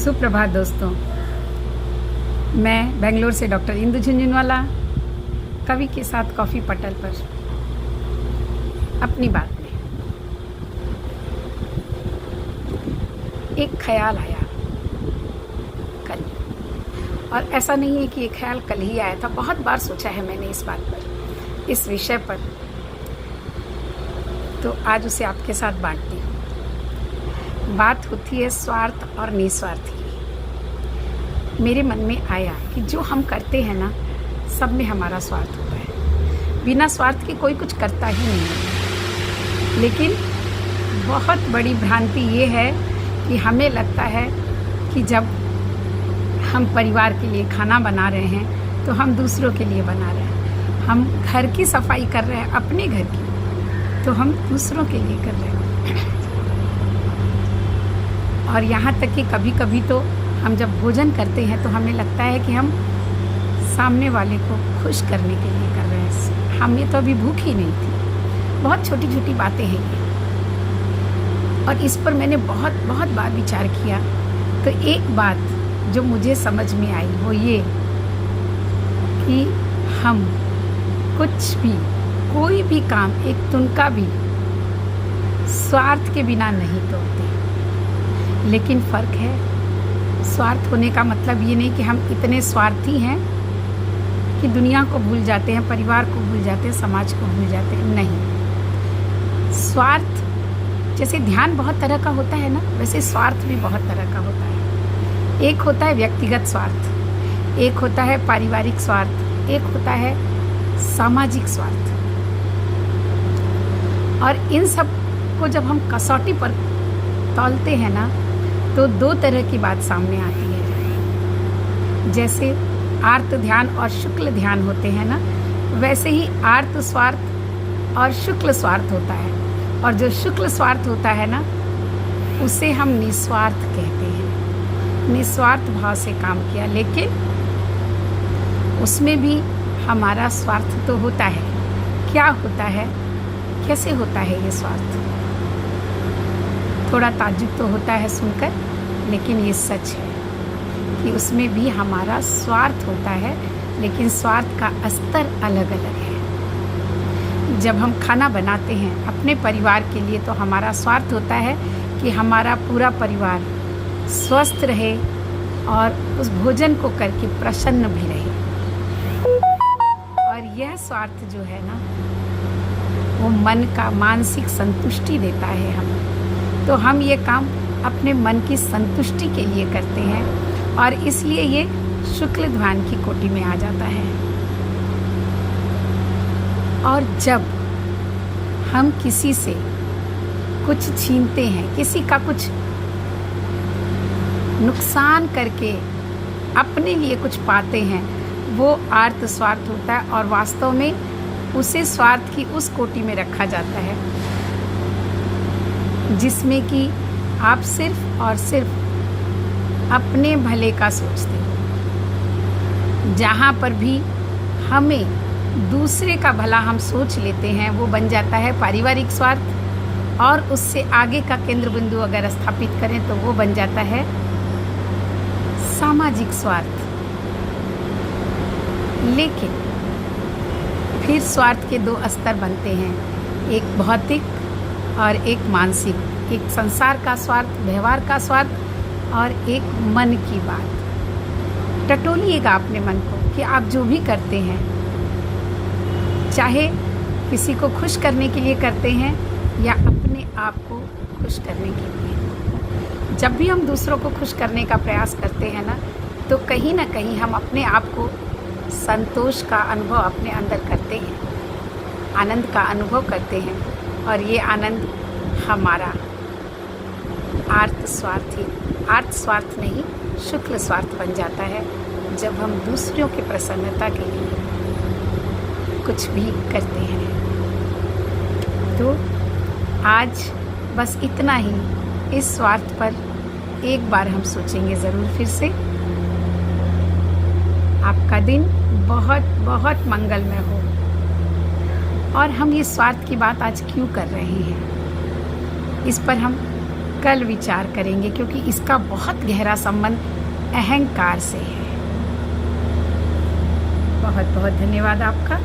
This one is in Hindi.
सुप्रभात दोस्तों। मैं बेंगलोर से डॉक्टर इंदु झुंझुनवाला कवि के साथ कॉफ़ी पटल पर अपनी बात में एक ख्याल आया कल। और ऐसा नहीं है कि ये ख्याल कल ही आया था, बहुत बार सोचा है मैंने इस बात पर, इस विषय पर। तो आज उसे आपके साथ बांटती हूँ। बात होती है स्वार्थ और निस्वार्थ की। मेरे मन में आया कि जो हम करते हैं ना, सब में हमारा स्वार्थ होता है। बिना स्वार्थ के कोई कुछ करता ही नहीं है। लेकिन बहुत बड़ी भ्रांति ये है कि हमें लगता है कि जब हम परिवार के लिए खाना बना रहे हैं तो हम दूसरों के लिए बना रहे हैं। हम घर की सफाई कर रहे हैं, अपने घर की, तो हम दूसरों के लिए कर रहे हैं। और यहाँ तक कि कभी कभी तो हम जब भोजन करते हैं तो हमें लगता है कि हम सामने वाले को खुश करने के लिए कर रहे हैं। हमें तो अभी भूख ही नहीं थी। बहुत छोटी छोटी बातें हैं ये, और इस पर मैंने बहुत बार विचार किया। तो एक बात जो मुझे समझ में आई वो ये कि हम कुछ भी, कोई भी काम, एक तुनका भी स्वार्थ के बिना नहीं तोड़ते। लेकिन फ़र्क है, स्वार्थ होने का मतलब ये नहीं कि हम इतने स्वार्थी हैं कि दुनिया को भूल जाते हैं, परिवार को भूल जाते हैं, समाज को भूल जाते हैं। नहीं, स्वार्थ जैसे ध्यान बहुत तरह का होता है ना, वैसे स्वार्थ भी बहुत तरह का होता है। एक होता है व्यक्तिगत स्वार्थ, एक होता है पारिवारिक स्वार्थ, एक होता है सामाजिक स्वार्थ। और इन सब को जब हम कसौटी पर तौलते हैं ना, तो दो तरह की बात सामने आती है। जैसे आर्त ध्यान और शुक्ल ध्यान होते हैं ना, वैसे ही आर्त स्वार्थ और शुक्ल स्वार्थ होता है। और जो शुक्ल स्वार्थ होता है ना, उसे हम निस्वार्थ कहते हैं। निस्वार्थ भाव से काम किया, लेकिन उसमें भी हमारा स्वार्थ तो होता है। क्या होता है, कैसे होता है ये स्वार्थ? थोड़ा ताज्जुब तो होता है सुनकर, लेकिन ये सच है कि उसमें भी हमारा स्वार्थ होता है, लेकिन स्वार्थ का स्तर अलग अलग है। जब हम खाना बनाते हैं अपने परिवार के लिए, तो हमारा स्वार्थ होता है कि हमारा पूरा परिवार स्वस्थ रहे और उस भोजन को करके प्रसन्न भी रहे। और यह स्वार्थ जो है ना, वो मन का मानसिक संतुष्टि देता है हमें। तो हम ये काम अपने मन की संतुष्टि के लिए करते हैं, और इसलिए ये शुक्ल ध्यान की कोटि में आ जाता है। और जब हम किसी से कुछ छीनते हैं, किसी का कुछ नुकसान करके अपने लिए कुछ पाते हैं, वो आर्त स्वार्थ होता है। और वास्तव में उसे स्वार्थ की उस कोटि में रखा जाता है जिसमें कि आप सिर्फ और सिर्फ अपने भले का सोचते हो। जहाँ पर भी हमें दूसरे का भला हम सोच लेते हैं, वो बन जाता है पारिवारिक स्वार्थ। और उससे आगे का केंद्र बिंदु अगर स्थापित करें तो वो बन जाता है सामाजिक स्वार्थ। लेकिन फिर स्वार्थ के दो स्तर बनते हैं, एक भौतिक और एक मानसिक। एक संसार का स्वार्थ, व्यवहार का स्वार्थ, और एक मन की बात। टटोलिएगा अपने मन को कि आप जो भी करते हैं, चाहे किसी को खुश करने के लिए करते हैं या अपने आप को खुश करने के लिए। जब भी हम दूसरों को खुश करने का प्रयास करते हैं ना, तो कहीं ना कहीं हम अपने आप को संतोष का अनुभव अपने अंदर करते हैं, आनंद का अनुभव करते हैं। और ये आनंद हमारा आर्त स्वार्थ नहीं, शुक्ल स्वार्थ बन जाता है, जब हम दूसरों की प्रसन्नता के लिए कुछ भी करते हैं। तो आज बस इतना ही। इस स्वार्थ पर एक बार हम सोचेंगे ज़रूर फिर से। आपका दिन बहुत मंगलमय हो। और हम ये स्वार्थ की बात आज क्यों कर रहे हैं, इस पर हम कल विचार करेंगे, क्योंकि इसका बहुत गहरा संबंध अहंकार से है। बहुत बहुत धन्यवाद आपका।